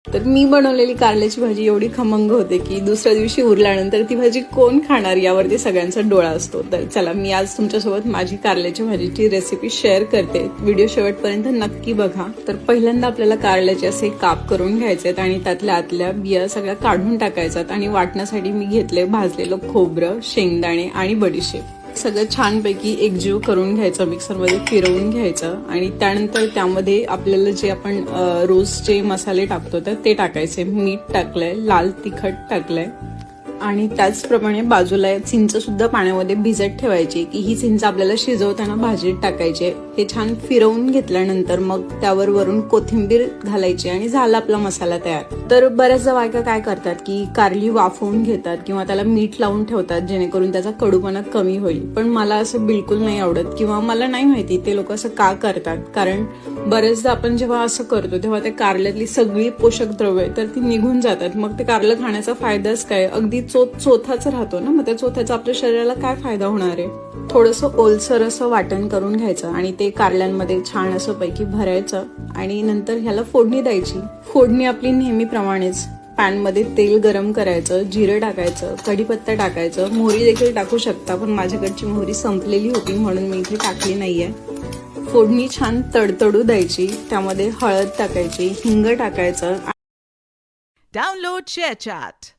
तर मी बनवलेली कारल्याची भाजी एवढी खमंग होते की दुसऱ्या दिवशी उरल्यानंतर ती भाजी कोण खाणार यावरती सगळ्यांचा डोळा असतो। तर चला मी आज तुमच्यासोबत माझी कारल्याची भाजीची रेसिपी शेअर करते, व्हिडिओ शेवटपर्यंत नक्की बघा। तर पहिल्यांदा आपल्याला कारल्याचे असे काप करून घ्यायचे आणि त्यातल्या आतल्या बिया सगळ्या काढून टाकायच्यात आणि वाटण्यासाठी मी घेतले भाजलेलं खोबरं, शेंगदाणे आणि बडीशेप। सगळं छानपैकी एकजीव करून घ्यायचं, मिक्सरमध्ये फिरवून घ्यायचं आणि त्यानंतर त्यामध्ये आपल्याला जे आपण रोजचे मसाले टाकतो तर ते टाकायचे। मीठ टाकलंय, लाल तिखट टाकलंय आणि त्याचप्रमाणे बाजूला चिंच सुद्धा पाण्यामध्ये भिजत ठेवायची की ही चिंच आपल्याला शिजवताना भाजीत टाकायची। हे छान फिरवून घेतल्यानंतर मग त्यावर वरून कोथिंबीर घालायची आणि झाला आपला मसाला तयार। तर बऱ्याचदा बायका काय करतात की कारली वाफवून घेतात किंवा त्याला मीठ लावून ठेवतात जेणेकरून त्याचा कडूपणा कमी होईल, पण मला असं बिलकुल नाही आवडत किंवा मला नाही माहिती ते लोक असं का करतात। कारण बरेचदा आपण जेव्हा असं करतो तेव्हा त्या कारल्यातली सगळी पोषक द्रव्ये तर ती निघून जातात, मग ते कारलं खाण्याचा फायदाच काय, अगदी चोथाच राहतो ना, मग त्या चोथ्याचा आपल्या शरीराला काय फायदा होणार आहे। थोडंसं ओलसर असं वाटण करून घ्यायचं आणि ते कारल्यांमध्ये छान असं पैकी भरायचं आणि नंतर ह्याला फोडणी द्यायची। फोडणी आपली नेहमीप्रमाणेच पॅन मध्ये तेल गरम करायचं, जिरं टाकायचं, कढीपत्ता टाकायचं, मोहरी देखील टाकू शकता, पण माझ्याकडची मोहरी संपलेली होती म्हणून मी इथे टाकली नाहीये। फोडणी छान तडतडू द्यायची, त्यामध्ये हळद टाकायची, हिंग टाकायचं। Download ShareChat.